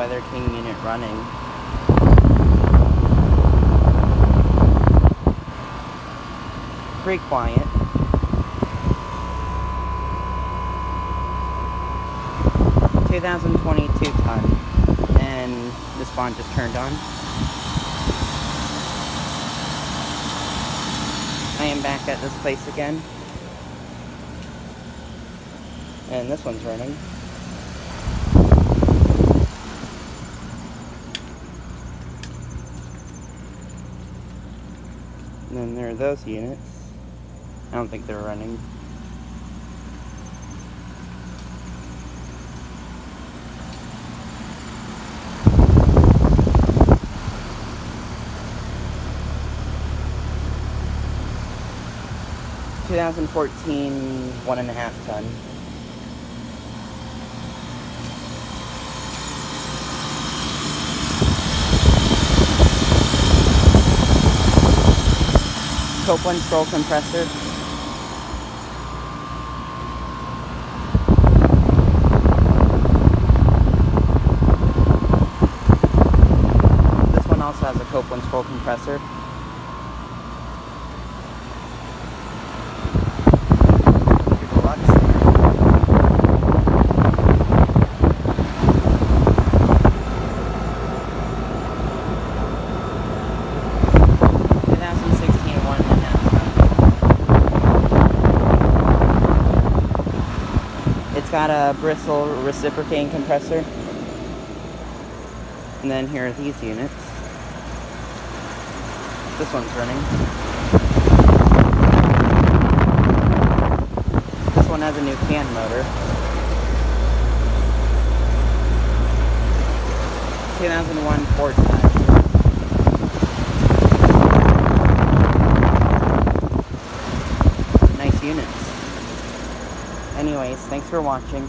Weatherking unit running. Pretty quiet. (2022) ton, and the spawn just turned on. I am back at this place again, and this one's running. And then there are those units. I don't think they're running. (2014) 1.5 ton. Copeland scroll compressor. This one also has a Copeland scroll compressor. It's got a bristle reciprocating compressor. And then here are these units. This one's running. This one has a new can motor. 2001 Ford type. Nice units. Anyways, thanks for watching.